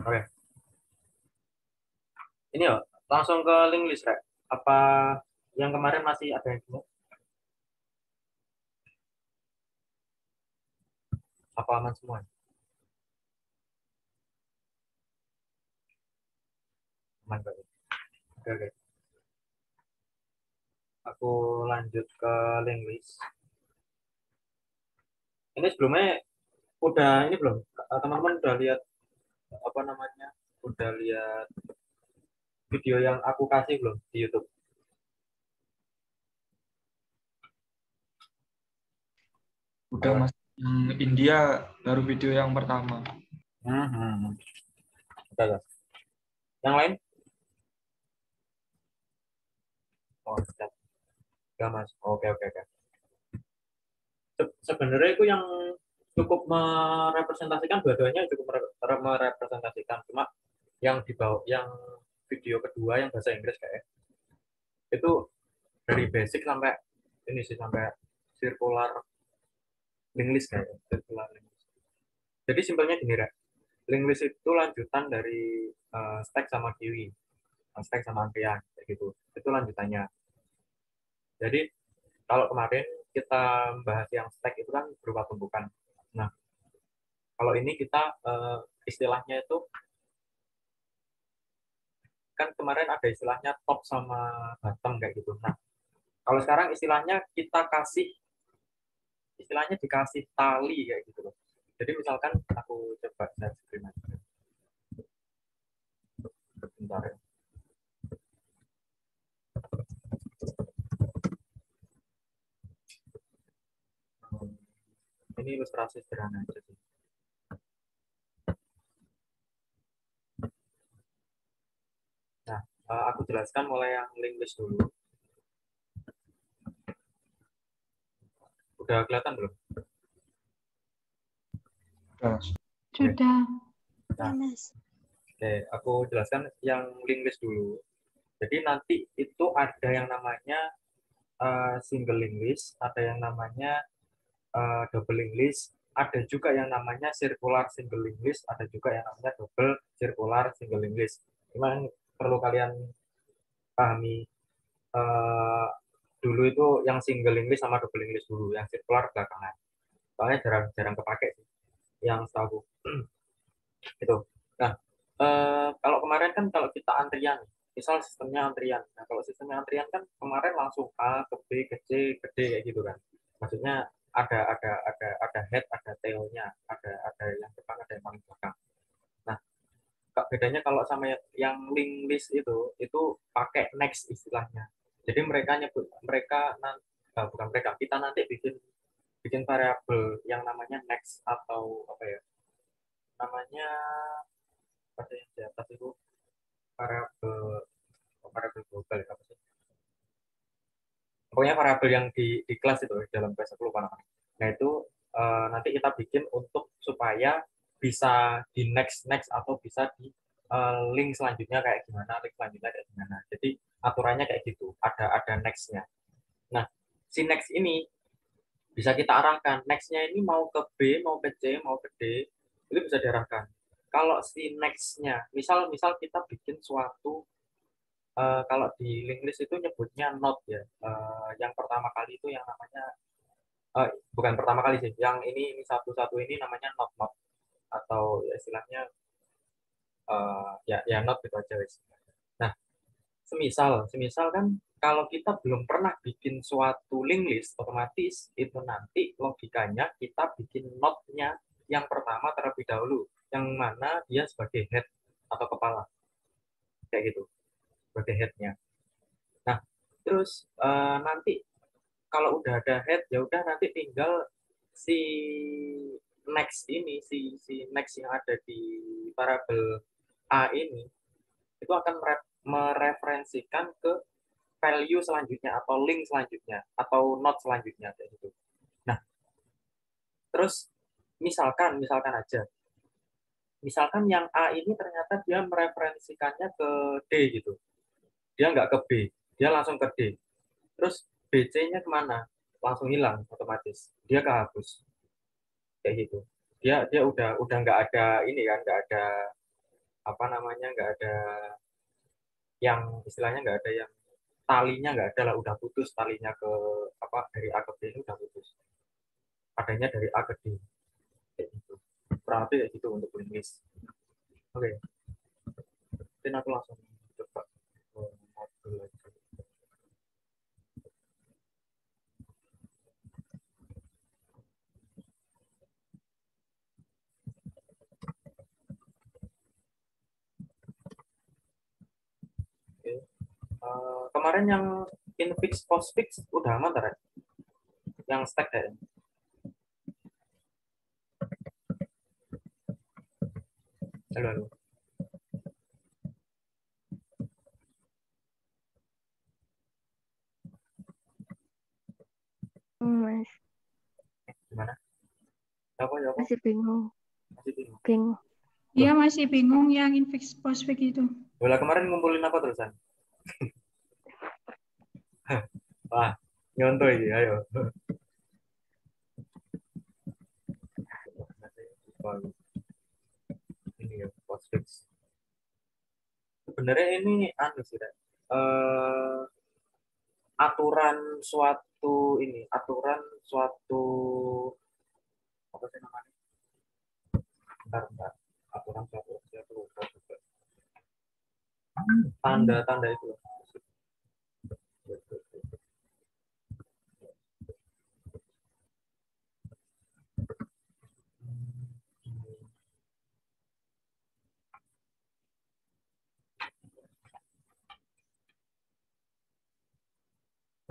Oke. Ini ya, langsung ke link list, Rek. Apa yang kemarin masih ada yang belum? Apa aman semua? Aman berarti. Oke, oke. Aku lanjut ke link list. Ini sebelumnya udah ini belum? Teman-teman udah lihat apa namanya? Udah lihat video yang aku kasih belum di YouTube? Udah Apa? Mas. India baru video yang pertama. Hmm. Udah, udah. Yang lain? Oh, udah. Udah, Mas. Oke, oke, oke. Sebenarnya itu yang cukup merepresentasikan, dua-duanya cukup merepresentasikan, cuma yang di bawah, yang video kedua yang bahasa Inggris kayak itu dari basic sampai ini sih, sampai circular link list kayak circular link list. Jadi simpelnya gini, Rek. Link list itu lanjutan dari stack sama kiwi, stack sama antrian kayak gitu, itu lanjutannya. Jadi kalau kemarin kita bahas yang stack itu kan berupa tumpukan. Nah, kalau ini kita istilahnya itu kan kemarin ada istilahnya top sama bottom kayak gitu. Nah, kalau sekarang istilahnya kita kasih, istilahnya dikasih tali kayak gitu loh. Jadi misalkan aku coba share screen aja. Bentar ya. Ini ilustrasi sederhana aja sih. Nah, aku jelaskan mulai yang link list dulu. Udah kelihatan belum? Udah, Mas. Sudah. Nah, oke, aku jelaskan yang link list dulu. Jadi nanti itu ada yang namanya single link list, ada yang namanya double link list, ada juga yang namanya circular single link list, ada juga yang namanya double circular single link list. Memang perlu kalian pahami uh, dulu itu yang single link list sama double link list dulu, yang circular belakangan. Soalnya jarang-jarang kepake sih, yang setahu itu. Nah, kalau kemarin kan kalau kita antrian, misal sistemnya antrian. Nah, kalau sistemnya antrian kan kemarin langsung A ke B ke C ke D kayak gitu kan. Maksudnya ada head, ada tail-nya, ada yang depan, ada yang paling belakang. Nah, bedanya kalau sama yang link list itu pakai next istilahnya. Jadi mereka nyebut, mereka bukan mereka, kita nanti bikin bikin variabel yang namanya next, atau apa ya namanya, pada yang di atas itu variabel variabel global ya, apa sih? Pokoknya variabel yang di kelas itu dalam kelas aku lupa namanya. Nah itu nanti kita bikin untuk supaya bisa di next next atau bisa di link selanjutnya kayak gimana, link selanjutnya kayak gimana. Jadi aturannya kayak gitu, ada nextnya. Nah, si next ini bisa kita arahkan. Nextnya ini mau ke B, mau ke C, mau ke D, itu bisa diarahkan. Kalau si nextnya, misal misal kita bikin suatu kalau di link list itu nyebutnya node ya. Yang pertama kali itu yang namanya bukan pertama kali sih. Yang ini satu-satu ini namanya node node, atau ya istilahnya ya node gitu aja wes. Nah, semisal semisal kan kalau kita belum pernah bikin suatu link list, otomatis itu nanti logikanya kita bikin node-nya yang pertama terlebih dahulu, yang mana dia sebagai head atau kepala kayak gitu, sebagai head-nya. Nah, terus nanti kalau udah ada head ya udah nanti tinggal si next ini, si next yang ada di variabel A ini itu akan mereferensikan ke value selanjutnya atau link selanjutnya atau node selanjutnya kayak gitu. Nah, terus misalkan aja, misalkan yang A ini ternyata dia mereferensikannya ke D gitu, dia nggak ke B, dia langsung ke D. Terus BC-nya kemana? Langsung hilang otomatis, dia kehapus kayak gitu. Dia dia udah nggak ada ini kan, nggak ada apa namanya, nggak ada yang istilahnya, nggak ada yang talinya, nggak ada lah, udah putus talinya ke apa, dari A ke B ini udah putus, adanya dari A ke D kayak gitu, kurang lebih kayak gitu untuk linguist. Oke, mungkin aku langsung coba modul aja. Oke. Kemarin yang infix postfix udah aman ya, yang stack ya. Halo, halo. Mas, Gimana? Apa ya, apa? masih bingung. Masih bingung. Bingung. Iya masih bingung yang infix postfix itu. Bola kemarin ngumpulin apa terusan? Wah, nyontoh ini, ayo. Ini ya, postfix. Sebenarnya ini anu sih, aturan suatu ini, aturan suatu apa sih namanya? Bentar. Aturan suatu tanda-tanda itu.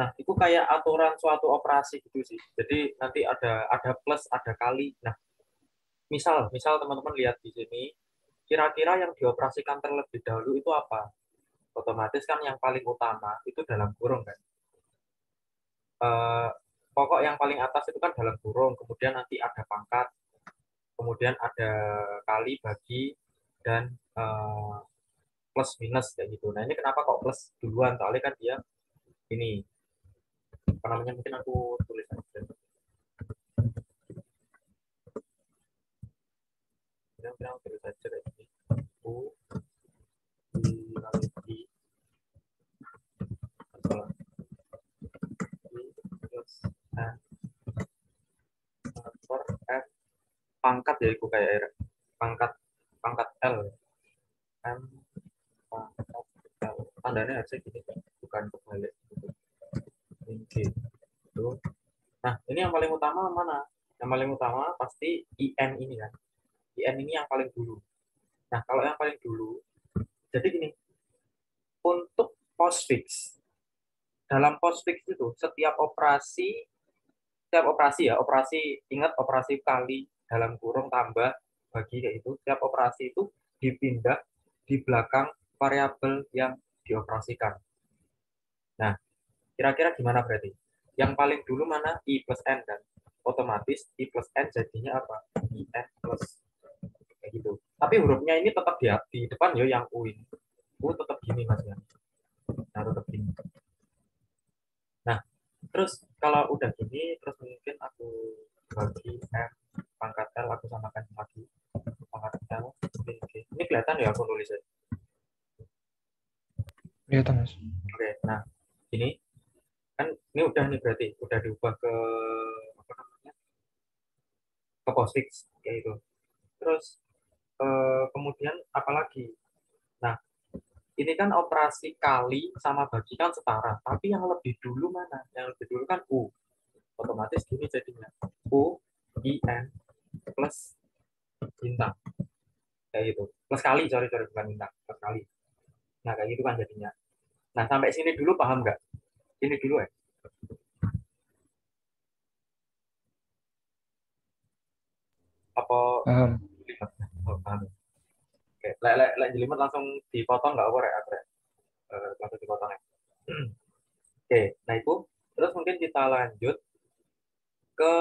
Nah, itu kayak aturan suatu operasi gitu sih. Jadi nanti ada plus, ada kali. Nah, misal teman-teman lihat di sini, kira-kira yang dioperasikan terlebih dahulu itu apa? Otomatis kan yang paling utama itu dalam kurung kan. Eh, Pokok yang paling atas itu kan dalam kurung, kemudian nanti ada pangkat, kemudian ada kali, bagi, dan plus minus kayak gitu. Nah, ini kenapa kok plus duluan? Soalnya kan dia ini apa namanya, mungkin aku tulis aja. Bilang tulis aja kayak gini. U dikali plus N per F pangkat, ya itu kayak pangkat pangkat L, M pangkat L. Tandanya harusnya gini kan, bukan kebalik gitu. Ini G itu. Nah, ini yang paling utama mana? Yang paling utama pasti IN ini kan. IN ini yang paling dulu. Nah, kalau yang paling dulu, jadi gini, untuk postfix, dalam postfix itu setiap operasi ya, operasi, ingat operasi kali, dalam kurung, tambah, bagi kayak itu, setiap operasi itu dipindah di belakang variabel yang dioperasikan. Nah, kira-kira gimana berarti? Yang paling dulu mana? I plus N kan? Otomatis I plus N jadinya apa? IN plus kayak gitu. Tapi hurufnya ini tetap di depan ya, yang U ini. U tetap gini mas ya. Nah, tetap gini. Nah, terus kalau udah gini, terus mungkin aku bagi M pangkat L, aku samakan lagi pangkat L. Ini kelihatan ya aku nulisnya. Kelihatan, Mas. Oke, nah ini kan ini udah nih, berarti udah diubah ke apa namanya, ke postfix kayak itu. Terus kemudian apalagi? Nah, ini kan operasi kali sama bagi kan setara, tapi yang lebih dulu mana? Yang lebih dulu kan U. Otomatis gini jadinya. U I N plus bintang kayak gitu. Plus kali, sorry bukan bintang, plus kali. Nah, kayak gitu kan jadinya. Nah, sampai sini dulu paham nggak? Ini dulu ya. Apa Paham. oh, paham. Oke, lek jelimet langsung dipotong nggak apa ya, langsung dipotong ya. Oke, nah itu terus mungkin kita lanjut ke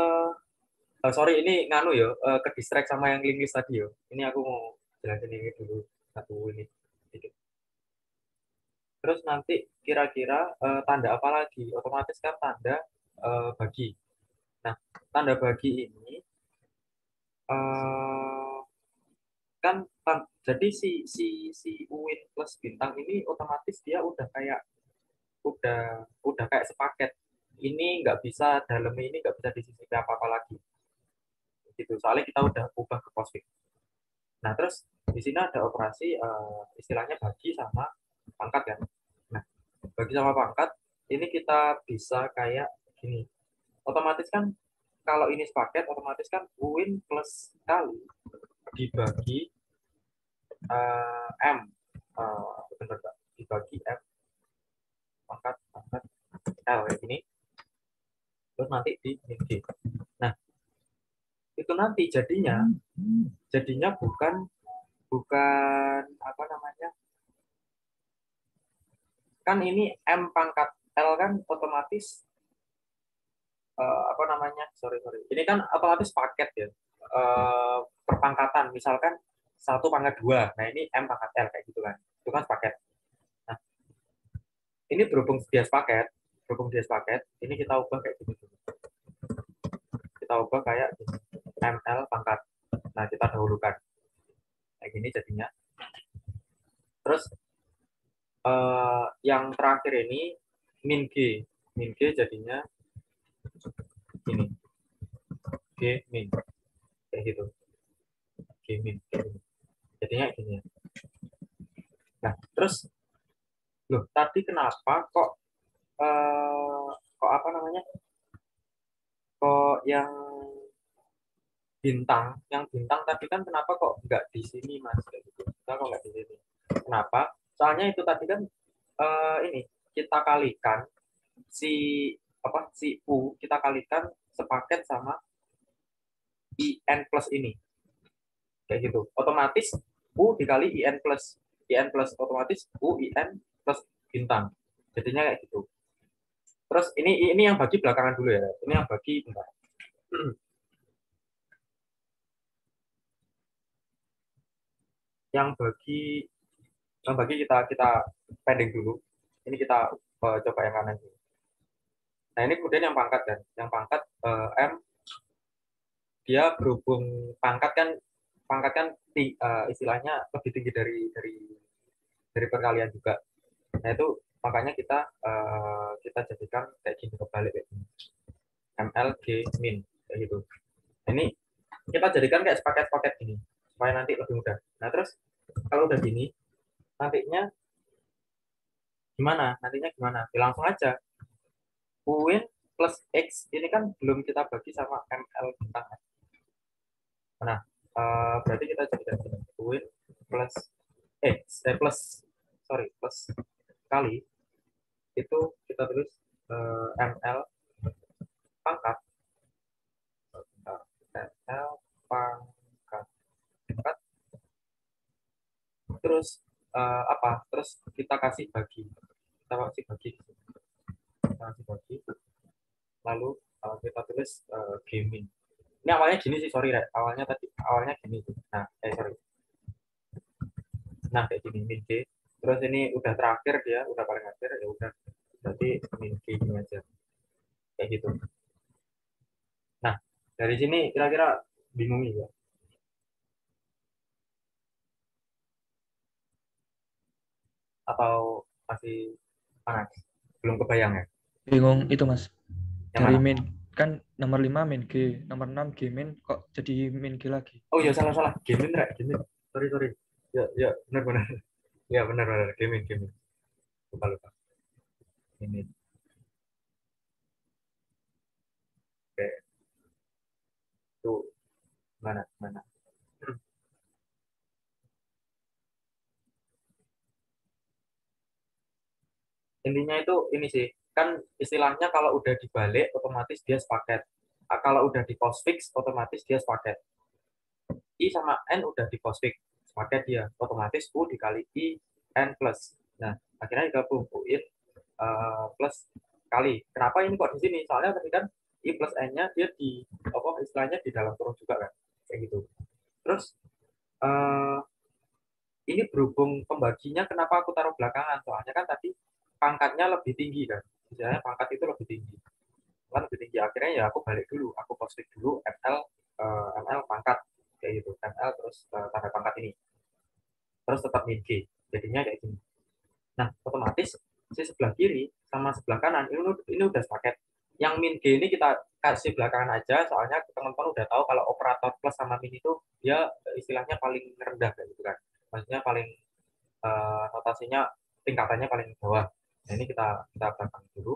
sorry ini nganu ya, ke distract sama yang linguist tadi ya. Ini aku mau jelasin ini dulu satu ini sedikit. Terus nanti kira-kira tanda apa lagi? Otomatis kan tanda bagi. Nah, tanda bagi ini kan jadi si Uin plus bintang ini otomatis dia udah kayak sepaket. Ini nggak bisa dalamnya ini nggak bisa disisipi apa-apa lagi. Gitu. Soalnya kita udah ubah ke postfix. Nah, terus di sini ada operasi istilahnya bagi sama pangkat kan. Nah, bagi sama pangkat ini kita bisa kayak gini. Otomatis kan kalau ini sepaket otomatis kan Uin plus kali dibagi M benar nggak? Dibagi M pangkat L kayak gini. Terus nanti di min G. Nah, itu nanti jadinya bukan apa namanya, kan ini M pangkat L kan otomatis apa namanya, sorry ini kan otomatis paket ya, perpangkatan misalkan 1/2, nah ini M pangkat L kayak gitu kan, itu kan paket. Nah ini berhubung dia paket ini kita ubah kayak gitu, kita ubah kayak ML pangkat, nah kita dahulukan kayak gini jadinya. Terus yang terakhir ini min G jadinya ini G min kayak gitu, G min jadinya gini ya. Nah terus loh tadi kenapa kok apa namanya, kok yang bintang tadi kan kenapa kok nggak di sini mas kayak gitu, kenapa kok nggak di sini, kenapa, soalnya itu tadi kan ini kita kalikan si U kita kalikan sepaket sama IN plus ini kayak gitu, otomatis U dikali IN plus otomatis U IN plus bintang jadinya kayak gitu. Terus ini yang bagi belakangan dulu ya, ini yang bagi bentar. yang bagi kita pending dulu, ini kita coba yang kanan dulu. Nah ini kemudian yang pangkat kan, M dia berhubung pangkat kan istilahnya lebih tinggi dari perkalian juga. Nah itu makanya kita jadikan kayak gini, kebalik kayak gini, ML G min kayak gitu. Ini kita jadikan kayak paket gini supaya nanti lebih mudah. Nah terus kalau udah gini nantinya gimana? Ya, langsung aja Uin plus X ini kan belum kita bagi sama ML bintang. Nah berarti kita jadikan gini, Uin plus X plus kali itu kita tulis ML pangkat ML pangkat terus terus kita kasih bagi lalu kita tulis gaming. Ini awalnya gini sih, sorry Rek. Awalnya gini. Nah kayak gini min G. Terus ini udah terakhir dia, udah paling akhir ya udah. Berarti min G ini aja. Kayak gitu. Nah, dari sini kira-kira bingung ya? Atau masih panas? Belum kebayang ya? Bingung itu mas. Yang Dari mana? min kan nomor 5 min G, nomor 6 G min kok jadi min G lagi. Oh iya salah. Gaming Rek, gaming. Sorry. Ya benar. Ya benar gaming. Lupa. Ini. Oke. Tuh mana? Intinya itu ini sih, kan istilahnya kalau udah dibalik otomatis dia sepaket. Kalau udah di postfix otomatis dia sepaket. I sama N udah di postfix sepaket dia, otomatis U dikali I N plus. Nah, akhirnya digabung UIN plus kali. Kenapa ini kok di sini? Soalnya tadi kan I plus N-nya dia di istilahnya di dalam kurung juga kan, kayak gitu. Terus ini berhubung pembaginya kenapa aku taruh belakangan? Soalnya kan tadi pangkatnya lebih tinggi kan, misalnya pangkat itu lebih tinggi, akhirnya ya aku balik dulu, aku posting dulu ML pangkat, kayak gitu, ML terus tanda pangkat ini, terus tetap min G, jadinya kayak gini. Nah, otomatis si sebelah kiri sama sebelah kanan ini udah sepaket. Yang min G ini kita kasih belakangan aja, soalnya teman-teman udah tahu kalau operator plus sama min itu dia istilahnya paling rendah kayak gitu kan. Maksudnya paling notasinya tingkatannya paling bawah. Nah, ini kita belakang dulu.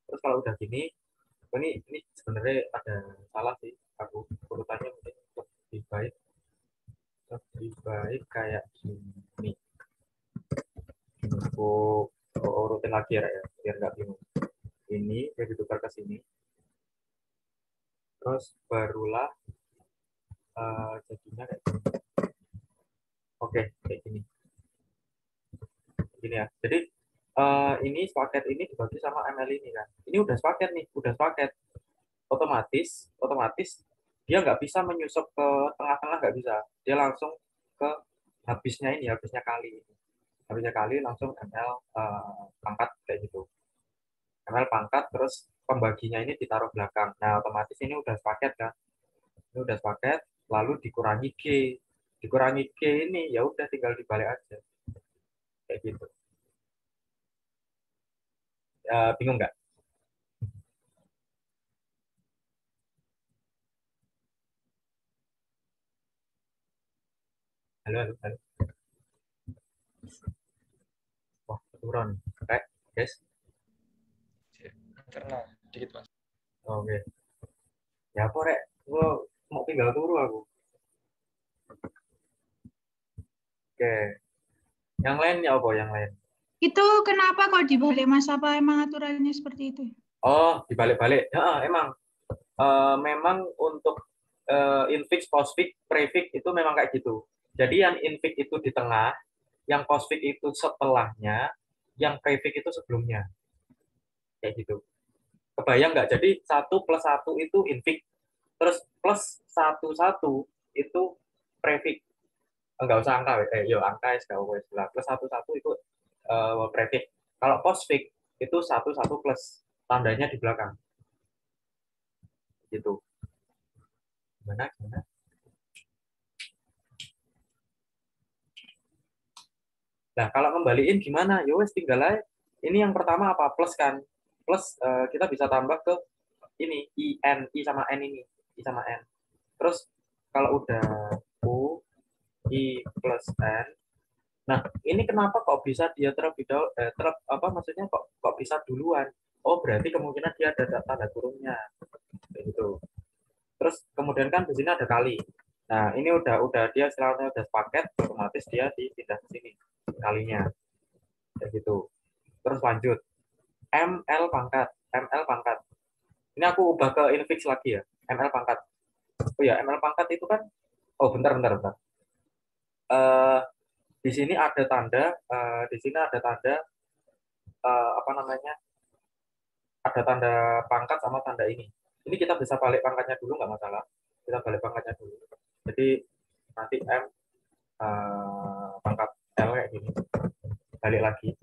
Terus kalau udah gini, ini sebenarnya ada salah sih, aku urutannya mungkin lebih baik kayak gini. Aku urutin lagi ya, biar nggak bingung. Ini dia ditukar ke sini, terus barulah jadinya kayak gini. Oke, kayak gini. Gini ya. Jadi ini paket ini dibagi sama ML ini kan. Ini udah sepaket nih, udah sepaket. Otomatis dia nggak bisa menyusup ke tengah-tengah, nggak bisa. Dia langsung ke habisnya kali. Habisnya kali langsung ML pangkat kayak gitu. ML pangkat terus pembaginya ini ditaruh belakang. Nah, otomatis ini udah sepaket kan. Ini udah sepaket, lalu dikurangi G. Dikurangi G ini ya udah tinggal dibalik aja. Kayak gitu. Bingung nggak? Halo, halo, halo. Wah, turun. Oke, guys. Karena dikit Mas. Oke. Ya apa rek? Gue mau tinggal turu aku. Oke. Yang lain ya apa yang lain? Itu kenapa kok dibalik Mas? Apa emang aturannya seperti itu? Oh, dibalik-balik. Ya, emang. Memang untuk infix, postfix, prefix itu memang kayak gitu. Jadi yang infix itu di tengah, yang postfix itu setelahnya, yang prefix itu sebelumnya. Kayak gitu. Kebayang nggak? Jadi 1 + 1 itu infix, terus plus 1 1 itu prefix. Nggak usah angka, yo angka ya nggak usah. Plus 1 1 itu prefix. Kalau postfix itu 1 1 plus tandanya di belakang. Gitu. Gimana? Nah, kalau kembaliin gimana? Ya wes tinggal aja. Ini yang pertama apa? Plus kan. Plus kita bisa tambah ke ini I sama N ini. I sama N. Terus kalau udah U, I plus N. Nah, ini kenapa kok bisa dia terlebih dahulu, apa maksudnya kok bisa duluan? Oh, berarti kemungkinan dia ada tanda kurungnya. Gitu. Terus kemudian kan di sini ada kali. Nah, ini udah dia setelahnya udah sepaket, otomatis dia dipindah ke sini kalinya. Kayak gitu. Terus lanjut ML pangkat. Ini aku ubah ke infix lagi ya, ML pangkat. Oh ya, ML pangkat itu kan, oh bentar. Uh, di sini ada tanda, apa namanya, ada tanda pangkat sama tanda ini. Ini kita bisa balik pangkatnya dulu, nggak masalah. Kita balik pangkatnya dulu. Jadi nanti M pangkat L kayak gini, balik lagi.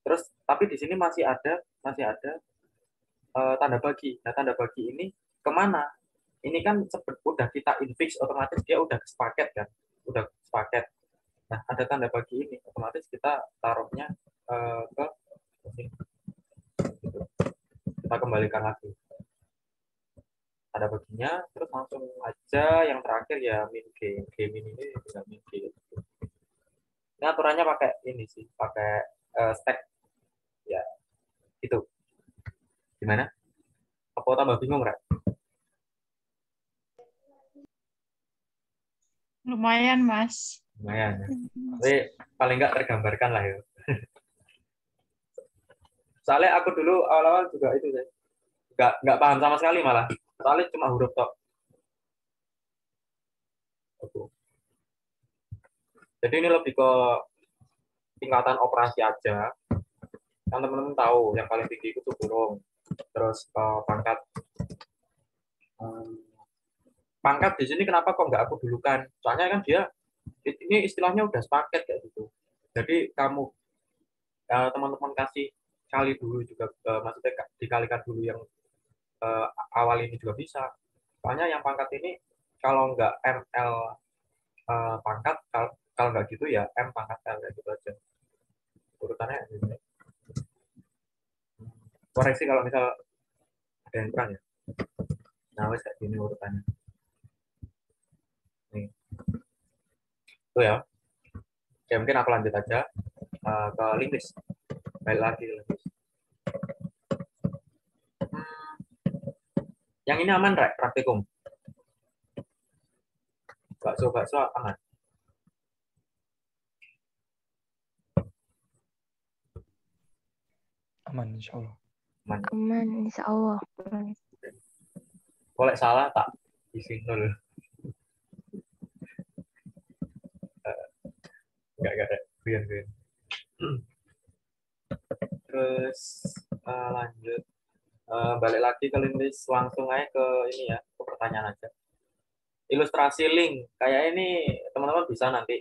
Terus tapi di sini masih ada tanda bagi. Nah, tanda bagi ini kemana? Ini kan udah kita infix, otomatis dia udah sepaket kan, udah sepaket. Nah, ada tanda bagi ini, otomatis kita taruhnya ke sini. Gitu. Kita kembalikan lagi tanda baginya, terus langsung aja yang terakhir ya min G. G min ini tidak min G. Ini aturannya pakai ini sih, pakai stack ya. Itu gimana? Apa tambah bingung, Rek? Lumayan, Mas. Lumayan. Tapi paling nggak tergambarkan lah ya. Soalnya aku dulu awal-awal juga itu sih. Nggak paham sama sekali malah. Soalnya cuma huruf tok. Jadi ini lebih ke tingkatan operasi aja. Kan teman-teman tahu yang paling tinggi itu burung. Terus pangkat. Pangkat di sini kenapa kok nggak aku dulukan? Soalnya kan dia ini istilahnya udah sepaket kayak gitu. Jadi kamu teman-teman kasih kali dulu juga, maksudnya dikalikan dulu yang awal ini juga bisa. Soalnya yang pangkat ini kalau nggak ML pangkat, kalau nggak gitu ya M pangkat L kayak gitu aja. Urutannya ini. Koreksi kalau misal ada yang kurang ya. Nah, wes kayak gini urutannya. Nih. Itu ya. Oke, mungkin aku lanjut aja ke linguist. Balik lagi ke linguist. Yang ini aman, Rek, praktikum. Bakso aman. Aman, insya Allah. Aman, insya Allah. Boleh salah tak isi nol. Enggak ada. Biar. Terus lanjut. Balik lagi ke linguist, langsung aja ke ini ya, ke pertanyaan aja. Ilustrasi link. Kayak ini teman-teman bisa nanti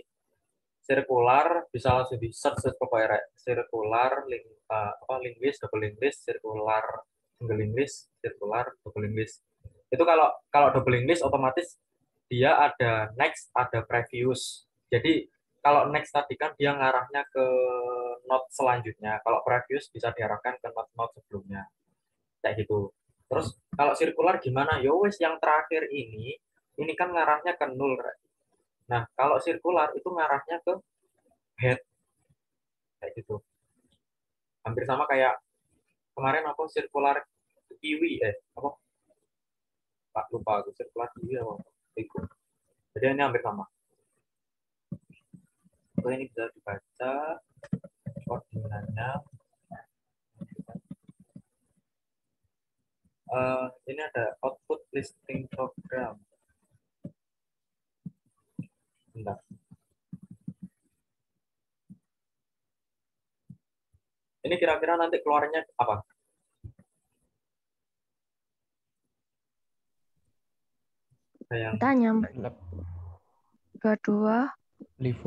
sirkular, bisa langsung di search pokoknya sirkular link linguist, double linguist, sirkular single linguist, sirkular double linguist. Itu kalau double linguist otomatis dia ada next, ada previous. Jadi kalau next tadi kan dia ngarahnya ke note selanjutnya. Kalau previous bisa diarahkan ke note sebelumnya. Kayak gitu. Terus kalau sirkular gimana? Ya wes yang terakhir ini kan ngarahnya ke nol. Nah, kalau sirkular itu ngarahnya ke head. Kayak gitu. Hampir sama kayak kemarin aku sirkular kiwi apa? Pak lupa aku sirkular kiwi apa? Itu. Jadi ini hampir sama. So, ini bisa dibaca koordinatnya. Ini ada output listing program. Bentar. Ini kira-kira nanti keluarnya apa? Tanya, 22. Livo.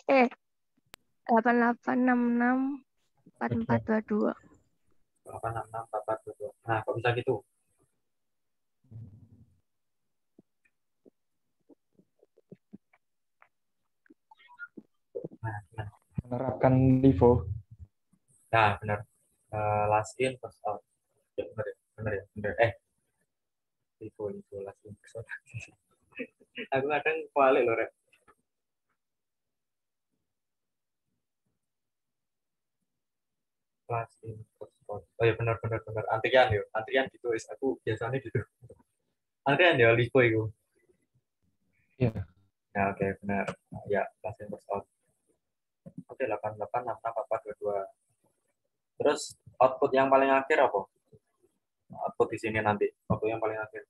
8866 4422. 8664422. Nah, kok bisa gitu? Nah. Menerapkan Livo. Nah, benar. Last in, first out. Ya, benar ya. Livo, last in, first out. Aku kadang balik loh, Rek. Last in, first out. Oh ya, benar. Antrian ya. Antrian gitu. Aku biasanya gitu. Antrian ya, Livo itu. Iya. Ya, oke, benar. Ya, last in, first out. Oke, 88664422. Terus output yang paling akhir apa? Output di sini nanti. Output yang paling akhir.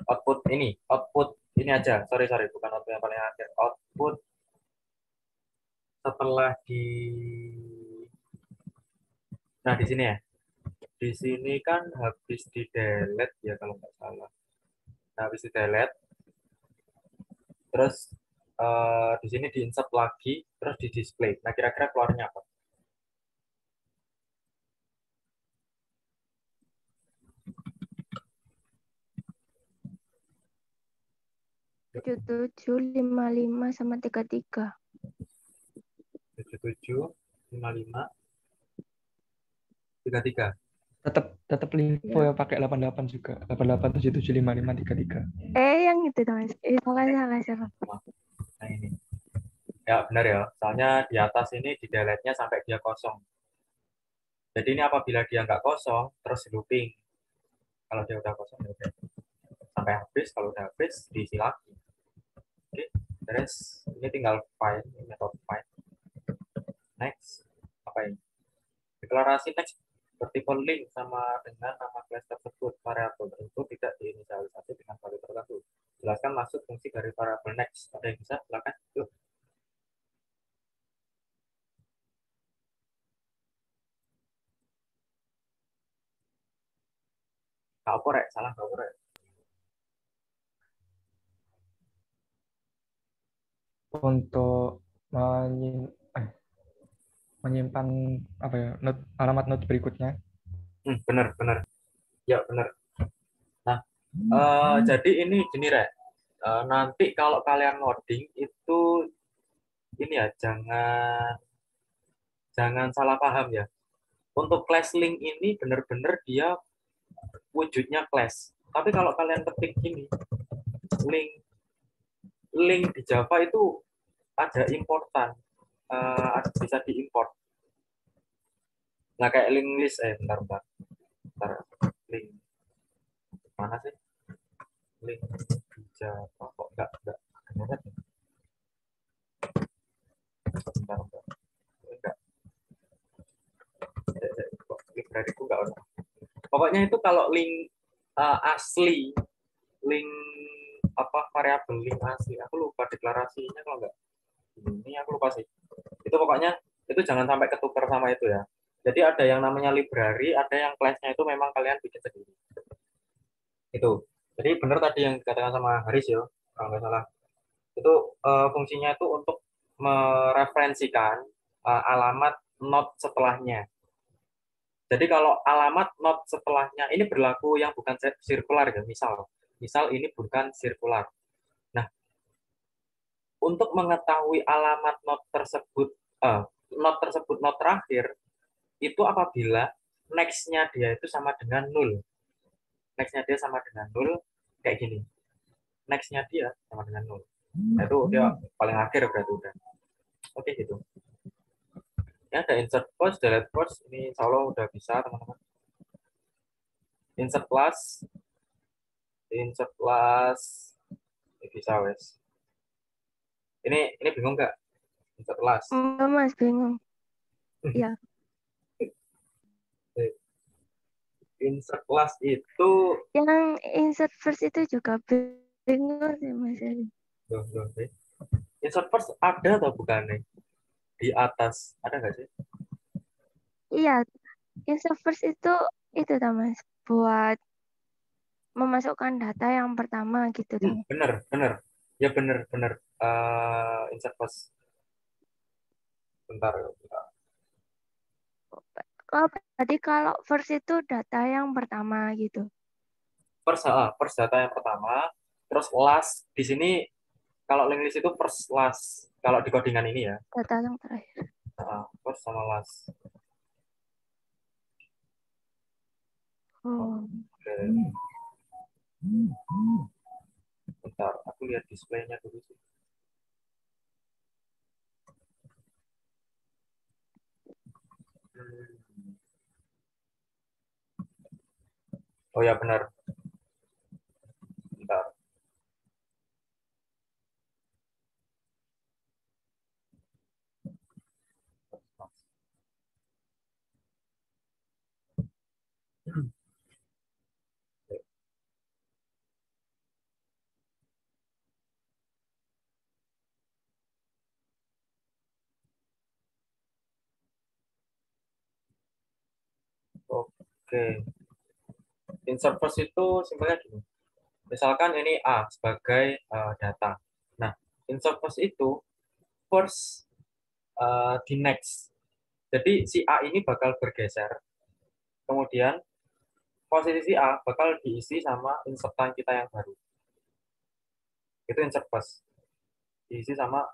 Output ini aja. Sorry, bukan output yang paling akhir. Output setelah nah di sini ya. Di sini kan habis di delete ya kalau nggak salah. Nah, habis di delete, terus di sini di insert lagi, terus di display. Nah, kira-kira keluarnya apa? Tujuh 7755 sama 33. 7755 33. Tetap Livo ya, pakai 88 juga. 88775533. Yang itu dong. Salah. Nah, ini. Ya, benar ya. Soalnya di atas ini di delete-nya sampai dia kosong. Jadi ini apabila dia nggak kosong, terus looping. Kalau dia udah kosong, ya udah. Sampai habis, kalau udah habis, diisi lagi. Oke, terus ini tinggal find, metode find. Next, apa ini? Deklarasi next bertipe link sama dengan nama kelas tersebut. Variabel tersebut tidak diinisialisasi dengan value tertentu. Jelaskan maksud fungsi dari variabel next. Ada yang bisa? Silakan. Yuk. Nggak korek, salah nggak korek. Untuk menyimpan apa ya, alamat note berikutnya Bener, bener. Ya, bener. Nah, jadi ini gini, Rek. Nanti kalau kalian ngoding itu ini ya, jangan salah paham ya. Untuk class link ini bener-bener dia wujudnya class. Tapi kalau kalian ketik gini, link link di Java itu ada importan, bisa diimport. Nah, kayak link list, bentar, link mana sih? Link di Java kok enggak kedengeran ya? Bentar, enggak. Kok librariku enggak ada. Pokoknya itu kalau link asli, link apa variabel link asli, aku lupa deklarasinya kalau enggak. Ini aku lupa sih. Itu pokoknya itu jangan sampai ketukar sama itu ya. Jadi ada yang namanya library, ada yang class-nya itu memang kalian bikin sendiri. Itu. Jadi benar tadi yang dikatakan sama Haris ya, kalau nggak salah. Itu fungsinya itu untuk mereferensikan alamat not setelahnya. Jadi kalau alamat not setelahnya ini berlaku yang bukan sirkular ya, misal ini bukan sirkular. Nah, untuk mengetahui alamat not tersebut not terakhir itu apabila next-nya dia itu sama dengan 0. Next-nya dia sama dengan 0 kayak gini. Next-nya dia sama dengan 0. Nah, itu dia paling akhir berarti udah. Oke gitu. Ya ada insert post, delete post, ini insya Allah udah bisa teman-teman. Insert class, ini bisa wes. Ini bingung nggak? Insert class. Enggak, Mas, bingung. Iya. Insert class itu Yang insert first itu juga bingung sih, Mas. insert first ada atau bukan nih? Di atas ada nggak sih? Iya, insert first itu Mas, buat memasukkan data yang pertama gitu Mas. Bener. Ya bener. Insert first. Bentar. Oh, berarti kalau first itu data yang pertama gitu. First data yang pertama, terus last di sini kalau link list itu first last kalau di codingan ini ya. Data yang terakhir. First sama last. Oh. Oke. Bentar, aku lihat displaynya dulu sih. Oh ya benar. Bentar. Oke. Insert first itu simpelnya gini. Misalkan ini A sebagai data. Nah, insert first itu first di next. Jadi si A ini bakal bergeser. Kemudian posisi si A bakal diisi sama insertan kita yang baru. Itu insert first. Diisi sama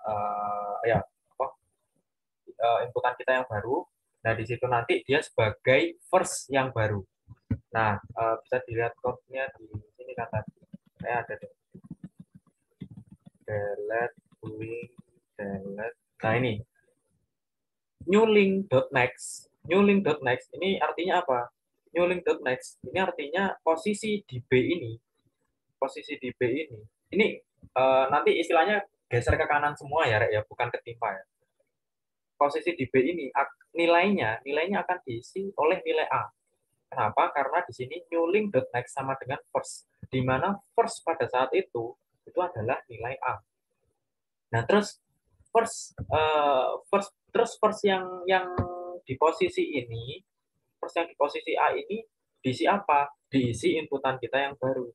inputan kita yang baru. Nah, di situ nanti dia sebagai first yang baru. Nah, bisa dilihat code-nya di sini kan tadi. Saya ada deh. Delete, link, delete. Nah, ini. New link.next. New link.next ini artinya apa? New link.next ini artinya posisi di B ini. Posisi di B ini. Ini nanti istilahnya geser ke kanan semua ya, Rek, ya, bukan ketimpa ya. Posisi di B ini nilainya akan diisi oleh nilai A. Kenapa? Karena di sini new link.next sama dengan first, di mana first pada saat itu adalah nilai A. Nah, terus first yang di posisi ini, first yang di posisi A ini diisi apa? Diisi inputan kita yang baru.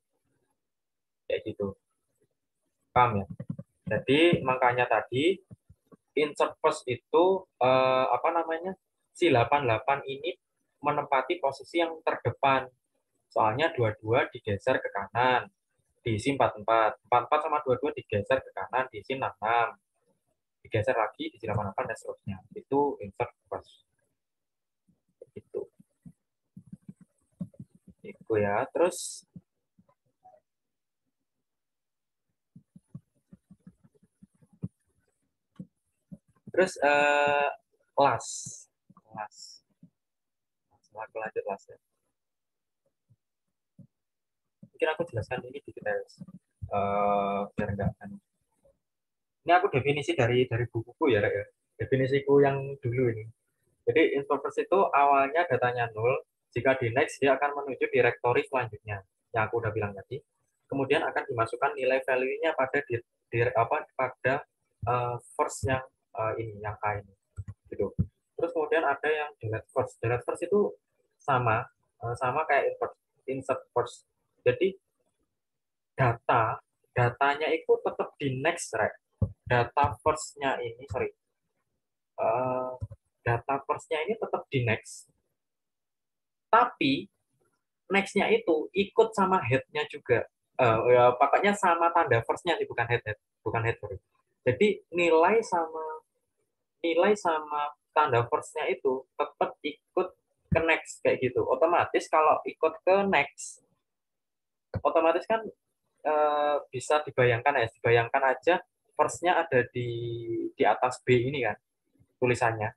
Kayak gitu. Paham ya? Jadi makanya tadi insert first itu si 88 ini menempati posisi yang terdepan. Soalnya 22 digeser ke kanan, diisi 44. 44 sama 22 digeser ke kanan, diisi 66. Digeser lagi, diisi 88, dan seterusnya. Itu insert first. Itu. Itu ya. Terus last. Aku lanjut last ya. Mungkin aku jelaskan ini di details. Biar enggak kan. Ini aku definisi dari bukuku ya, Rek, ya. Definisiku yang dulu ini. Jadi introverts itu awalnya datanya 0, jika di next dia akan menuju directory selanjutnya, yang aku udah bilang tadi. Kemudian akan dimasukkan nilai value-nya pada pada first yang ini, yang A ini. Gitu. Terus kemudian ada yang delete first. Delete first itu sama kayak insert first. Jadi datanya itu tetap di next, right? Data first-nya ini, data first-nya ini tetap di next, tapi next-nya itu ikut sama head-nya juga. Ya, pokoknya sama tanda first-nya sih, bukan head, sorry. Jadi nilai sama tanda first-nya itu tetap ikut ke next kayak gitu. Otomatis kalau ikut ke next, otomatis kan bisa dibayangkan aja first-nya ada di atas B ini kan tulisannya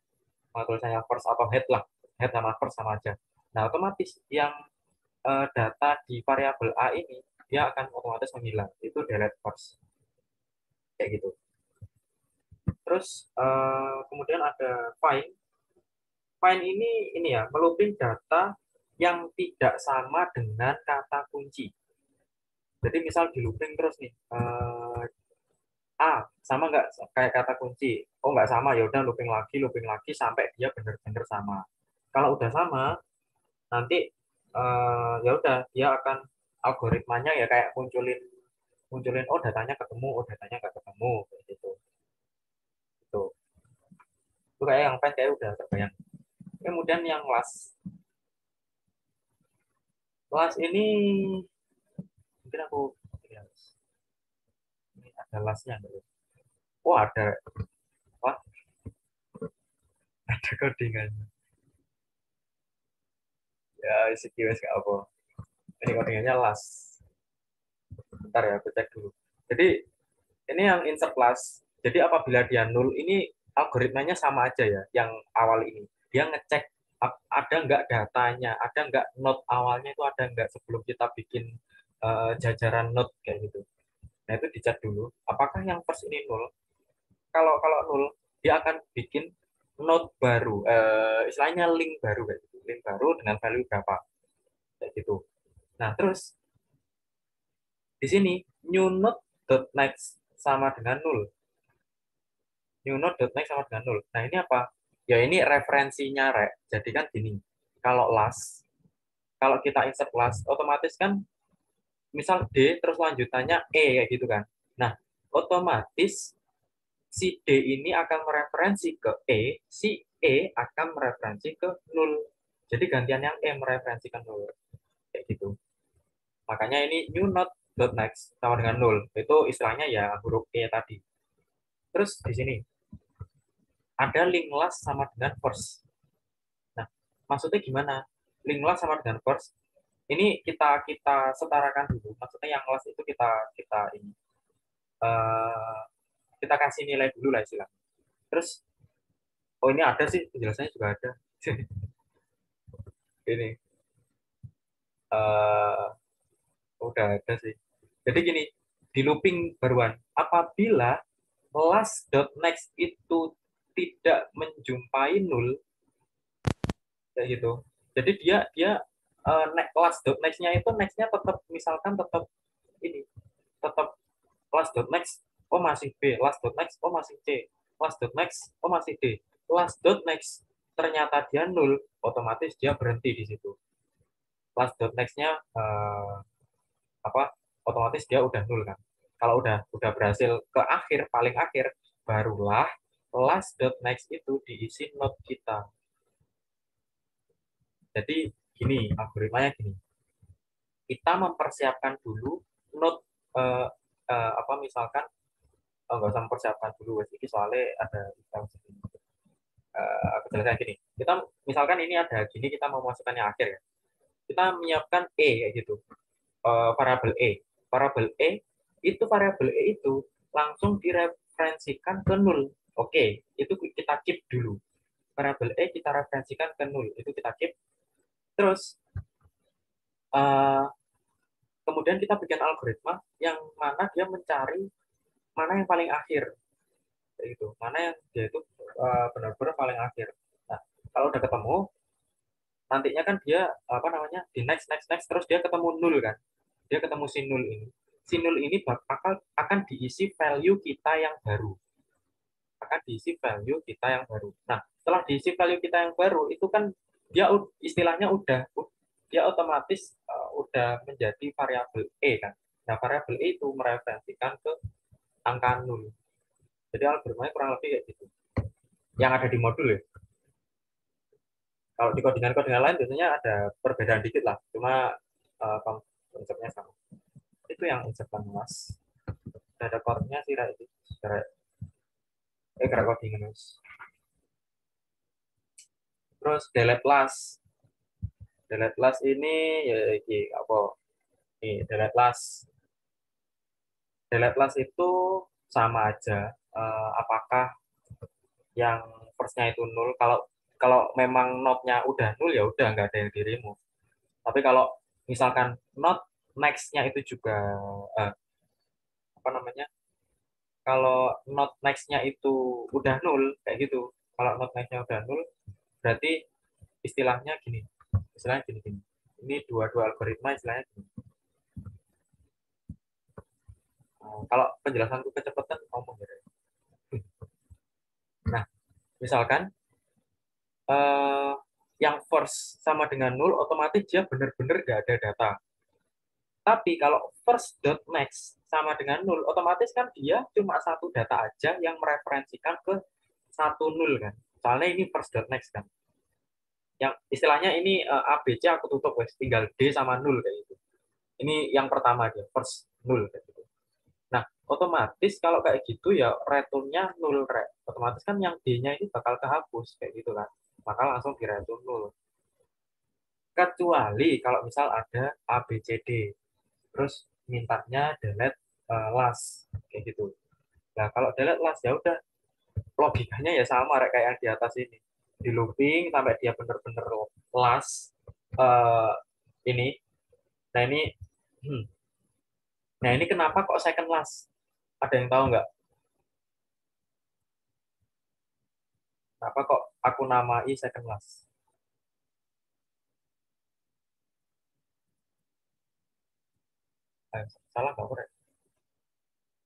first atau head lah, head sama first sama aja. Nah, otomatis yang data di variabel A ini dia akan otomatis menghilang, itu delete first kayak gitu. Terus kemudian ada find ini ya, melooping data yang tidak sama dengan kata kunci. Jadi misal di looping terus nih, A sama nggak kayak kata kunci? Oh nggak sama, ya udah looping lagi sampai dia benar-benar sama. Kalau udah sama, nanti ya udah dia akan algoritmanya ya kayak munculin oh datanya ketemu, oh datanya nggak ketemu kayak gitu. Itu kayak yang pen kayak udah terbayang. Kemudian yang last ini mungkin aku ini ada lastnya dulu. Oh ada apa? Ada codingannya. Ya isi QS nggak apa. Ini codingannya last. Bentar ya, aku cek dulu. Jadi ini yang insert last. Jadi apabila dia 0, ini algoritmanya sama aja ya, yang awal ini. Dia ngecek ada nggak datanya, ada nggak node awalnya itu ada nggak sebelum kita bikin jajaran node kayak gitu. Nah itu dicek dulu, apakah yang first ini 0? Kalau 0, dia akan bikin node baru, istilahnya link baru kayak gitu, link baru dengan value berapa kayak gitu. Nah terus di sini new node.next sama dengan 0. New node.next sama dengan 0. Nah, ini apa? Ya, ini referensinya, Rek. Jadi kan gini, kalau kita insert last, otomatis kan misal D, terus lanjutannya E, kayak gitu kan. Nah, otomatis si D ini akan mereferensi ke E, si E akan mereferensi ke 0. Jadi gantian yang E mereferensikan 0. Kayak gitu. Makanya ini new node.next sama dengan 0. Itu istilahnya ya huruf E tadi. Terus di sini ada link last sama dengan first. Nah, maksudnya gimana? Link last sama dengan first. Ini kita setarakan dulu. Maksudnya yang last itu kita ini kita kasih nilai dulu lah istilahnya. Terus oh ini ada sih penjelasannya juga ada. Ini udah ada sih. Jadi gini, di looping baruan, apabila last.next itu tidak menjumpai 0, kayak gitu. Jadi dia last.next-nya itu next-nya tetap misalkan tetap ini, tetap last.next oh masih B, last.next oh masih C, last.next oh masih D. Last.next ternyata dia 0, otomatis dia berhenti di situ. Last.next-nya otomatis dia udah 0 kan. Kalau udah berhasil ke akhir, paling akhir, barulah last.next itu diisi node kita. Jadi gini, algoritmanya gini. Kita mempersiapkan dulu node apa misalkan nggak usah mempersiapkan dulu wes ini soalnya ada aku jelaskan gini. Kita misalkan ini ada gini kita mau masukkan yang akhir ya. Kita menyiapkan kayak gitu. Variabel variabel E itu langsung direferensikan ke nul. Oke, itu kita keep dulu. Variabel E kita referensikan ke nul, itu kita keep. Terus kemudian kita bikin algoritma yang mana dia mencari mana yang paling akhir, itu mana yang dia itu benar-benar paling akhir. Nah, kalau udah ketemu, nantinya kan dia apa namanya di next terus dia ketemu nul kan, dia ketemu si nul ini. Si nul ini akan diisi value kita yang baru, Nah, setelah diisi value kita yang baru, itu kan dia istilahnya dia otomatis udah menjadi variabel E kan. Nah, variabel E itu mereferensikan ke angka 0. Jadi algoritmanya kurang lebih kayak gitu. Yang ada di modul ya. Kalau di codingan lain biasanya ada perbedaan dikit lah. Cuma konsepnya sama. Itu yang insert mas. Ada partnya sih itu. Gerak codingan mas. Terus delete last. Delete last ini ya iki apa? Nih, delete last. Delete last itu sama aja. Apakah yang first-nya itu nol? Kalau memang node-nya udah nol ya udah nggak ada yang di remove. Tapi kalau misalkan node next-nya itu juga apa namanya? Kalau node next-nya itu udah nol kayak gitu. Kalau node next-nya udah nol berarti istilahnya gini. Gini. Ini dua algoritma istilahnya gini. Kalau penjelasanku kecepatan ngomong gitu. Nah, misalkan yang first sama dengan nul, otomatis dia benar-benar nggak ada data. Tapi kalau first dot next sama dengan nul, otomatis kan dia cuma satu data aja yang mereferensikan ke satu nul kan. Soalnya ini first dot next kan. Yang istilahnya ini ABC aku tutup wes, tinggal D sama nul kayak gitu. Ini yang pertama dia first nul kayak gitu. Nah, otomatis kalau kayak gitu ya return-nya nul otomatis kan yang D-nya ini bakal kehapus kayak gitu kan. Maka langsung di return nul. Kecuali kalau misal ada ABCD, terus mintanya delete last kayak gitu. Nah, kalau delete last ya udah logikanya ya sama kayak yang di atas ini. Di looping sampai dia benar-benar last ini. Nah, ini kenapa kok second last? Ada yang tahu nggak? Kenapa kok aku namai second last? Salah nggak korek?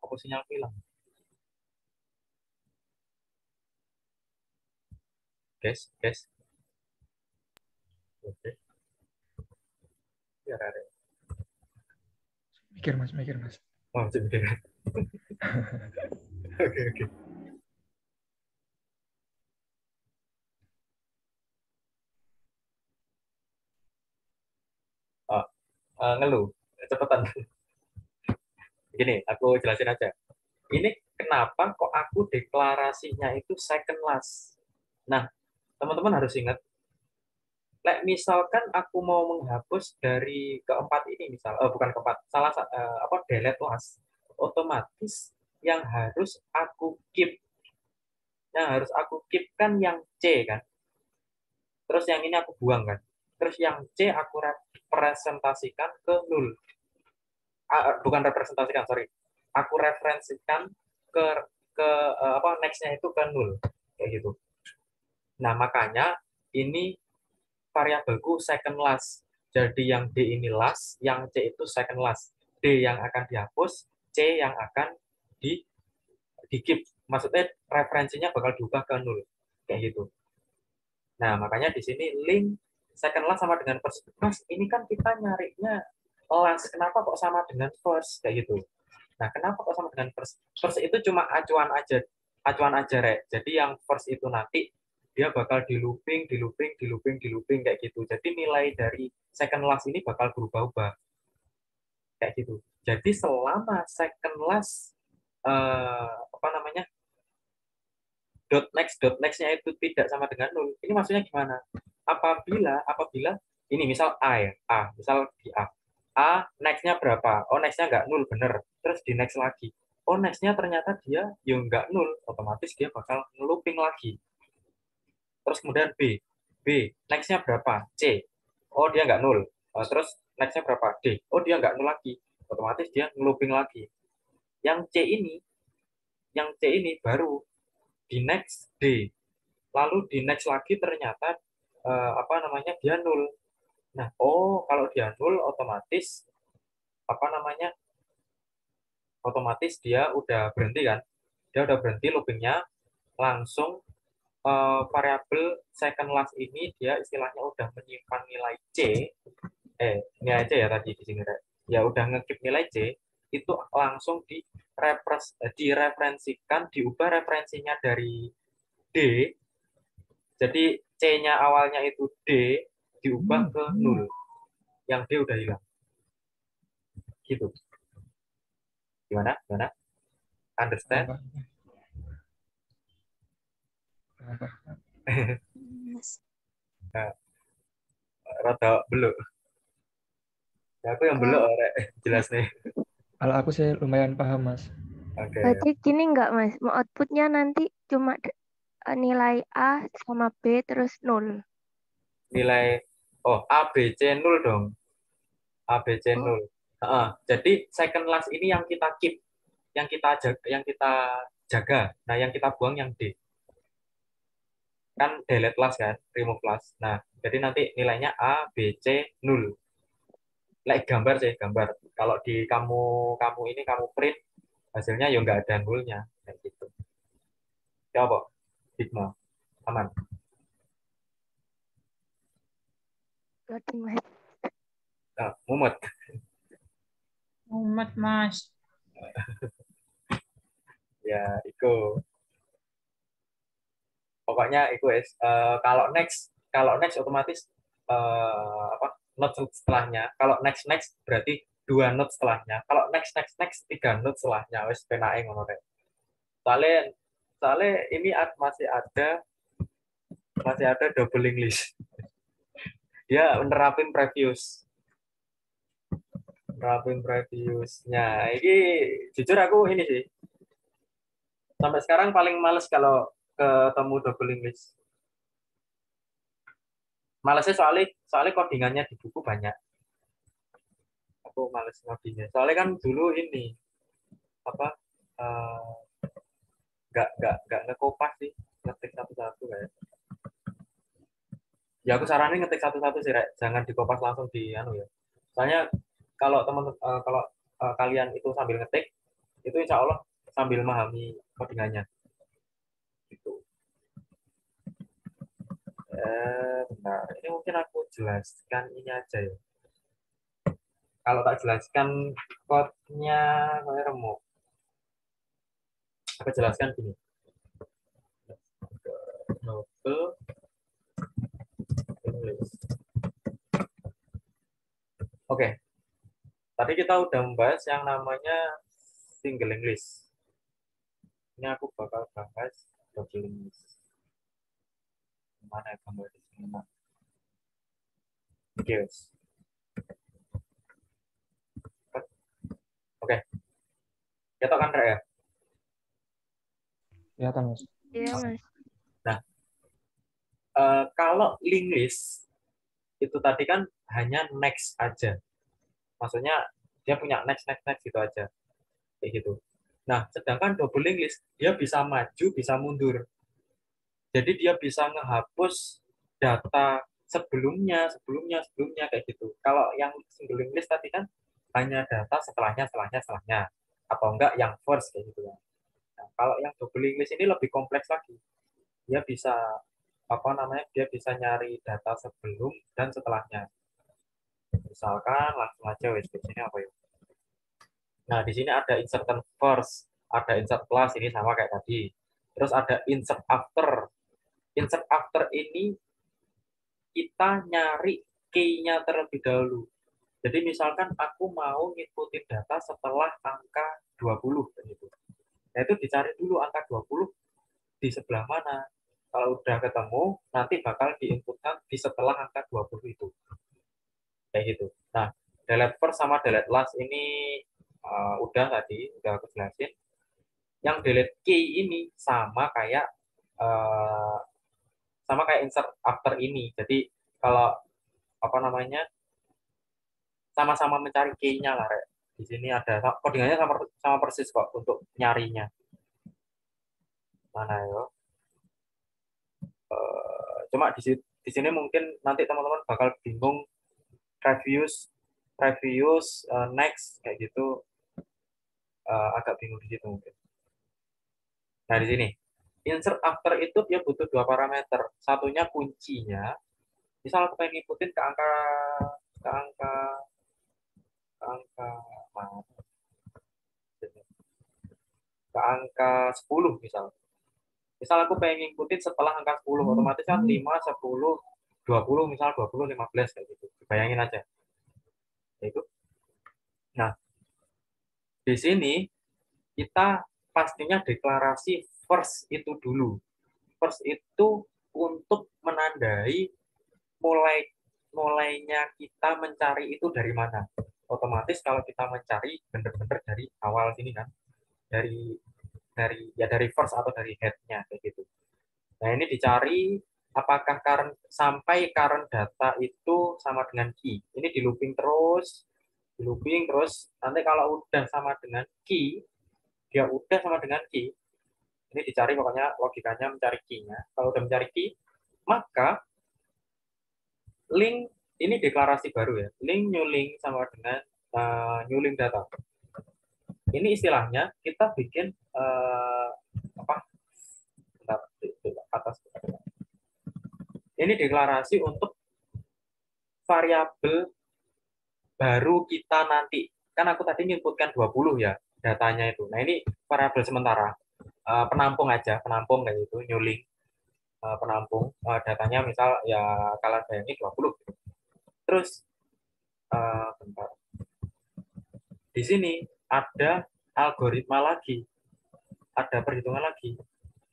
Aku sinyal hilang. Guys. Oke. Biar ada. Mikir mas. Oh, masih mikir. Oke. Ngeluh, cepetan. Gini, aku jelasin aja. Ini kenapa kok aku deklarasinya itu second last. Nah, teman-teman harus ingat, misalkan aku mau menghapus dari keempat ini, bukan keempat, delete last, otomatis yang harus aku keep kan yang C kan. Terus yang ini aku buang kan. Terus yang C aku representasikan ke nul. Bukan representasikan, sorry. Aku referensikan ke next-nya itu ke nul kayak gitu. Nah, makanya ini variabelku second last. Jadi yang D ini last, yang C itu second last. D yang akan dihapus, C yang akan di keep. Maksudnya referensinya bakal diubah ke nul kayak gitu. Nah, makanya di sini link second last sama dengan first. Mas, ini kan kita nyarinya last. Kenapa kok sama dengan first kayak gitu? Nah, kenapa kok sama dengan first? First itu cuma acuan aja, Rek. Jadi yang first itu nanti dia bakal di looping kayak gitu. Jadi nilai dari second last ini bakal berubah-ubah kayak gitu. Jadi selama second last apa namanya dot nextnya itu tidak sama dengan 0, ini maksudnya gimana? Apabila ini misal A ya, misal di A nextnya berapa? Oh nextnya nggak 0, bener. Terus di next lagi, oh nextnya ternyata dia yang nggak 0, otomatis dia bakal looping lagi. Terus kemudian B nextnya berapa? C, oh dia nggak 0. Terus nextnya berapa? D, oh dia nggak 0 lagi, otomatis dia looping lagi. Yang C ini baru di next D, lalu di next lagi ternyata apa namanya dia 0. Nah, kalau dia 0 otomatis apa namanya? Otomatis dia udah berhenti kan? Dia udah berhenti loopingnya, langsung variabel second last ini dia istilahnya udah menyimpan nilai C, nilai C ya tadi di sini ya udah ngekip nilai C, itu langsung direferensikan, diubah referensinya dari D. Jadi C-nya awalnya itu D, diubah ke 0. Yang D udah hilang. Gitu. Gimana? Understand? Nah, rada beluk. Ya, aku yang beluk, jelas nih. Kalau aku sih lumayan paham, Mas. Oke. Berarti gini nggak, Mas? Mau outputnya nanti cuma nilai A sama B terus 0. Nilai A, B, C 0 dong. A, B, C 0. Jadi second last ini yang kita keep, yang kita jaga. Nah, yang kita buang yang D. Kan delete last kan, remove last. Nah, jadi nanti nilainya A, B, C 0. Like gambar sih, gambar. Kalau di kamu ini kamu print, hasilnya ya nggak ada nulnya kayak gitu. Ya apa? Hikmah. Aman. Loading, Mas. Mumet. Mumet, Mas. Ya, itu. Pokoknya itu kalau next otomatis apa? Note setelahnya. Kalau next berarti 2 note setelahnya. Kalau next 3 note setelahnya wes penae ngono rek. Soalnya ini masih ada doubling list. Dia nerapin previewsnya. Ini jujur aku ini sih. Sampai sekarang paling males kalau ketemu doubling list. Malesnya soalnya codingannya di buku banyak. Aku males ngodingnya. Soalnya kan dulu ini apa nggak ngekopas sih, ngetik satu-satu kayak. Ya aku saranin ngetik satu-satu sih, Rek. Jangan dikopas langsung di anu ya. Soalnya kalau kalian itu sambil ngetik, itu insya Allah sambil memahami codingannya. Gitu. Bentar. Ini mungkin aku jelaskan ini aja ya. Kalau tak jelaskan code-nya, saya remuk. Aku jelaskan gini. Novel English. Oke. Tadi kita udah membahas yang namanya single English. Ini aku bakal bahas double English. Mana gambar di sini? Yes. Oke. Kita kan Rek ya? Kelihatan, Mas. Iya, Mas. Nah, kalau English itu tadi kan hanya next aja. Maksudnya dia punya next gitu aja. Kayak gitu. Nah, sedangkan double English dia bisa maju, bisa mundur. Jadi dia bisa ngehapus data sebelumnya kayak gitu. Kalau yang single English tadi kan hanya data setelahnya, atau enggak yang first kayak gitu ya. Nah, kalau yang double English ini lebih kompleks lagi. Dia bisa dia bisa nyari data sebelum dan setelahnya. Misalkan langsung aja di sini apa ya? Nah, di sini ada insert first, ada insert plus, ini sama kayak tadi. Terus ada insert after. insert after ini kita nyari key-nya terlebih dahulu. Jadi misalkan aku mau ngikutin data setelah angka 20 gitu. Nah, itu dicari dulu angka 20 di sebelah mana. Kalau udah ketemu, nanti bakal diinputkan di setelah angka 20 itu. Kayak gitu. Nah, delete first sama delete last ini udah tadi, udah aku jelasin. Yang delete key ini sama kayak insert after ini. Jadi kalau apa namanya sama-sama mencari key-nya lah, Rek. Di sini ada codingannya sama persis kok untuk nyarinya. Mana ya? Cuma di sini mungkin nanti teman-teman bakal bingung previous next kayak gitu, agak bingung di situ mungkin. Nah, di sini insert after itu dia butuh dua parameter. Satunya kuncinya. Misal aku pengen ngikutin ke angka mana? Ke angka 10 misal. Misal aku pengen ngikutin setelah angka 10, otomatis kan 5, 10, 20, misal 20, 15 kayak gitu. Bayangin aja. Itu. Nah, di sini kita pastinya deklarasi first itu dulu. First itu untuk menandai mulainya kita mencari itu dari mana. Otomatis kalau kita mencari benar-benar dari awal sini kan, dari first atau dari head-nya kayak gitu. Nah, ini dicari apakah sampai current data itu sama dengan key. Ini di looping terus. Nanti kalau udah sama dengan key, dia udah sama dengan key. Ini dicari pokoknya logikanya mencari key-nya. Kalau udah mencari key, maka link ini deklarasi baru ya. Link new link sama dengan new link data. Ini istilahnya kita bikin atas. Ini deklarasi untuk variabel baru kita nanti. Kan aku tadi inputkan 20 ya datanya itu. Nah, ini variabel sementara. Penampung aja, penampung kayak gitu, new link. Penampung datanya misal ya kalian bayangin 20. Terus bentar. Di sini ada algoritma lagi. Ada perhitungan lagi.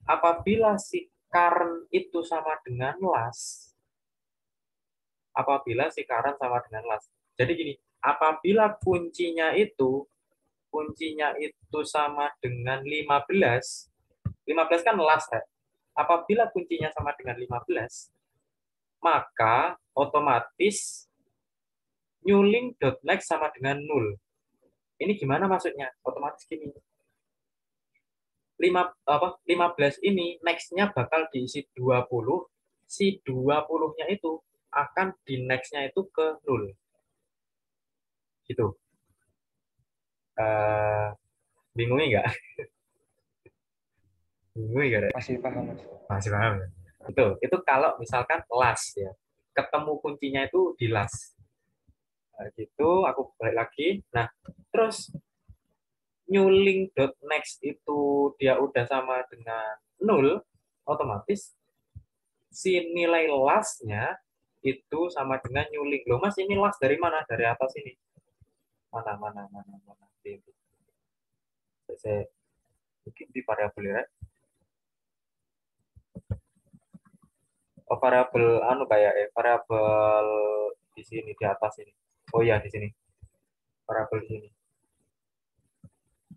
Apabila si current itu sama dengan last, jadi gini, apabila kuncinya itu sama dengan 15 kan last ya. Apabila kuncinya sama dengan 15, maka otomatis new link.next sama dengan 0. Ini gimana maksudnya? Otomatis gini. 15 ini next-nya bakal diisi 20, si 20-nya itu akan di next-nya itu ke 0. Gitu. Bingung nggak? Bingung nggak? Masih paham, Mas. Masih paham ya? Itu kalau misalkan last ya. Ketemu kuncinya itu di last. Nah, gitu, aku balik lagi. Nah, terus new link.next itu dia udah sama dengan 0, otomatis si nilai last-nya itu sama dengan new link. Loh, Mas, ini last dari mana? Dari atas ini. Mana. Saya mungkin di variabel ya. Oh, variabel kayak variabel di sini di atas ini. Oh iya, di sini. Variabel di sini.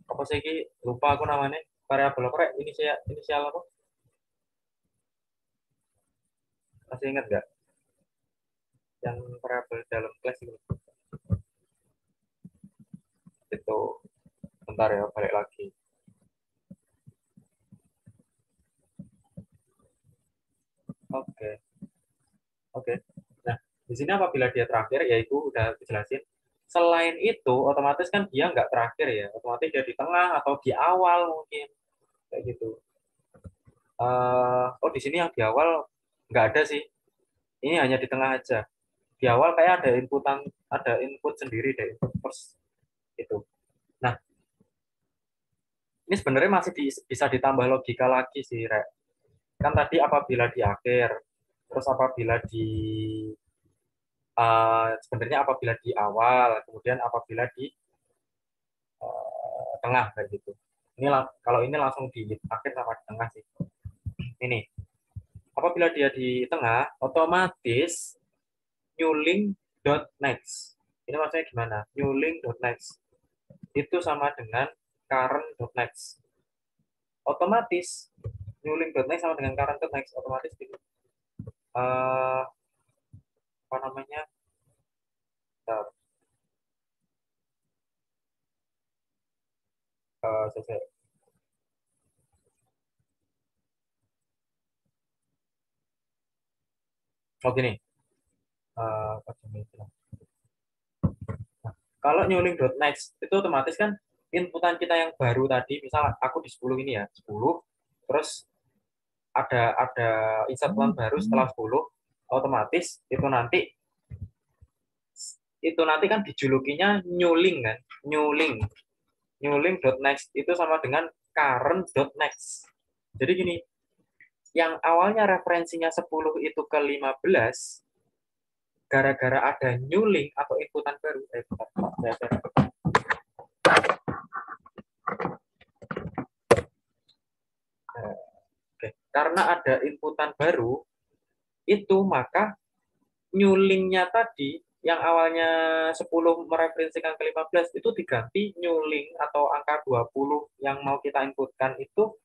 Apa sih ini? Lupa aku namanya. Variabel apa? Inisial apa? Masih ingat nggak? Yang variabel dalam kelas itu. Itu bentar ya, balik lagi. Oke. Nah, di sini apabila dia terakhir, yaitu udah dijelasin. Selain itu, otomatis kan dia nggak terakhir ya. Otomatis dia di tengah atau di awal mungkin. Kayak gitu. Oh, di sini yang di awal nggak ada sih. Ini hanya di tengah aja. Di awal kayak ada input sendiri deh, input first itu. Nah, ini sebenarnya masih bisa ditambah logika lagi sih, Rek. Kan tadi apabila di akhir, terus apabila di sebenarnya apabila di awal, kemudian apabila di tengah kayak gitu. Kalau ini langsung di akhir sama di tengah sih. Ini apabila dia di tengah, otomatis new link dot next. Ini maksudnya gimana? New link dot next itu sama dengan current dot next. Otomatis new link dot next sama dengan current dot next otomatis gitu. Apa namanya? Selesai. Oh gini. Kalau new link dot next itu otomatis kan inputan kita yang baru tadi, misal aku di 10 ini ya, 10, terus ada insert plan baru setelah 10, otomatis itu nanti kan dijulukinya new link kan, new link dot next itu sama dengan current dot next. Jadi gini, yang awalnya referensinya 10 itu ke 15, gara-gara ada new link atau inputan baru, karena ada inputan baru, itu maka new link-nya tadi yang awalnya 10 mereferensikan ke 15 itu diganti new link atau angka 20 yang mau kita inputkan itu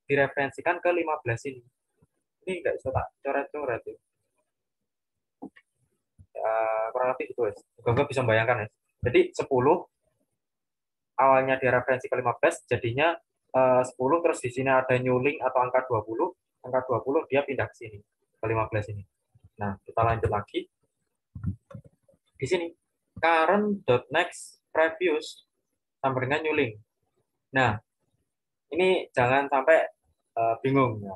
direferensikan ke 15 ini. Ini nggak bisa tak coret-coret ya. Kurang lebih itu ya. Gue bisa membayangkan ya. Jadi 10 awalnya direferensi ke 15 jadinya 10 terus di sini ada new link atau angka 20 dia pindah ke sini ke 15 ini. Nah, kita lanjut lagi. Di sini current.next previous sama dengan new link. Nah, ini jangan sampai bingung ya.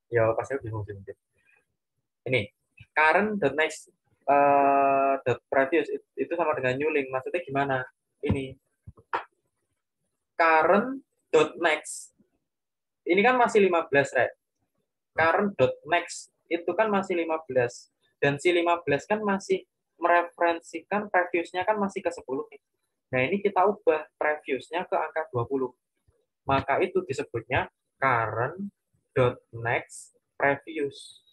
Ya pasti bingung sih mungkin. Ini current.next previous itu sama dengan new link. Maksudnya gimana? Ini current.next ini kan masih 15, right? Current.next itu kan masih 15 dan si 15 kan masih mereferensikan previousnya kan masih ke 10 nih. Nah, ini kita ubah previousnya ke angka 20. Maka itu disebutnya current.next previous.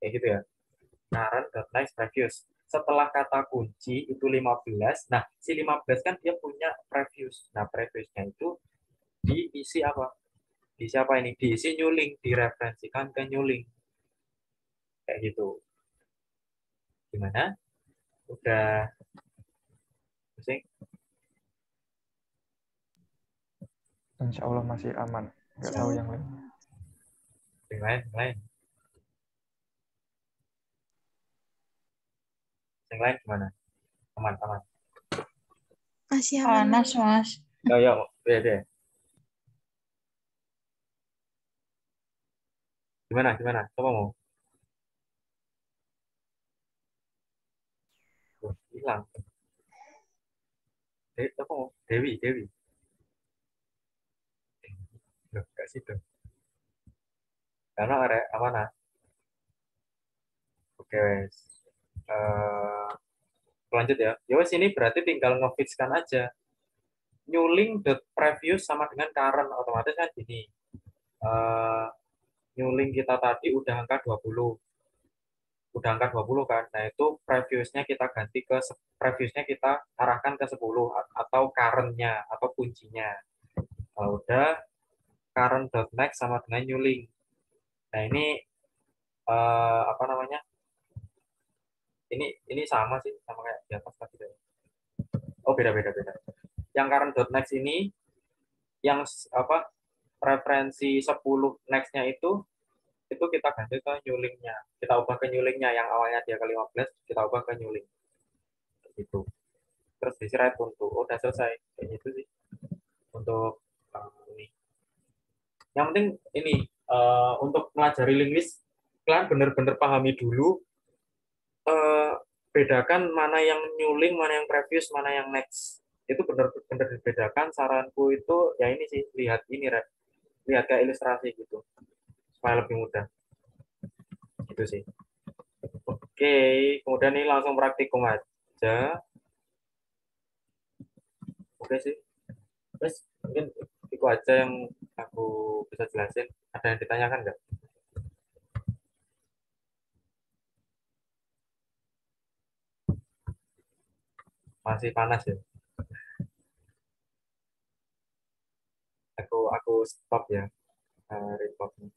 Kayak gitu ya. Current.next previous. Setelah kata kunci itu 15. Nah, si 15 kan dia punya previous. Nah, previousnya itu diisi apa? Diisi apa ini? Diisi new link, direferensikan ke new link. Kayak gitu. Gimana? Udah pusing? Insya Allah masih aman. Nggak tahu yang lain. Yang lain. Yang lain gimana? Aman. Masih aman. Panas, Mas. Ya, deh. Gimana? Coba mau. Hilang. Apa mau? Dewi. Loh, gak situ. Karena ada apa nah? Oke, wes. Lanjut ya. Ya wes ini berarti tinggal ngefixkan aja. New link previous sama dengan current otomatis kan gini. New link kita tadi udah angka 20. Udah angka 20 kan. Nah, itu previousnya kita ganti ke previousnya kita arahkan ke 10 atau current-nya atau kuncinya. Kalau udah current.next sama dengan new link. Nah, ini apa namanya? Ini sama sih sama kayak di atas tadi. Oh, beda. Yang current.next ini yang apa? Referensi 10 next-nya itu kita ganti ke new link-nya. Kita ubah ke new link-nya yang awalnya dia ke 15, kita ubah ke new link. Gitu. Terus diisi write untuk udah selesai. Kayak gitu sih. Untuk ini. Yang penting ini untuk melajari linguis kalian benar-benar pahami dulu bedakan mana yang new link, mana yang previous, mana yang next. Itu benar-benar dibedakan. Saranku itu ya ini sih lihat ini lihat kayak ilustrasi gitu supaya lebih mudah. Gitu sih. Oke, kemudian ini langsung praktikum aja. Oke sih. Terus mungkin itu aja yang aku bisa jelasin. Ada yang ditanyakan nggak? Masih panas ya? Aku stop ya, recordnya.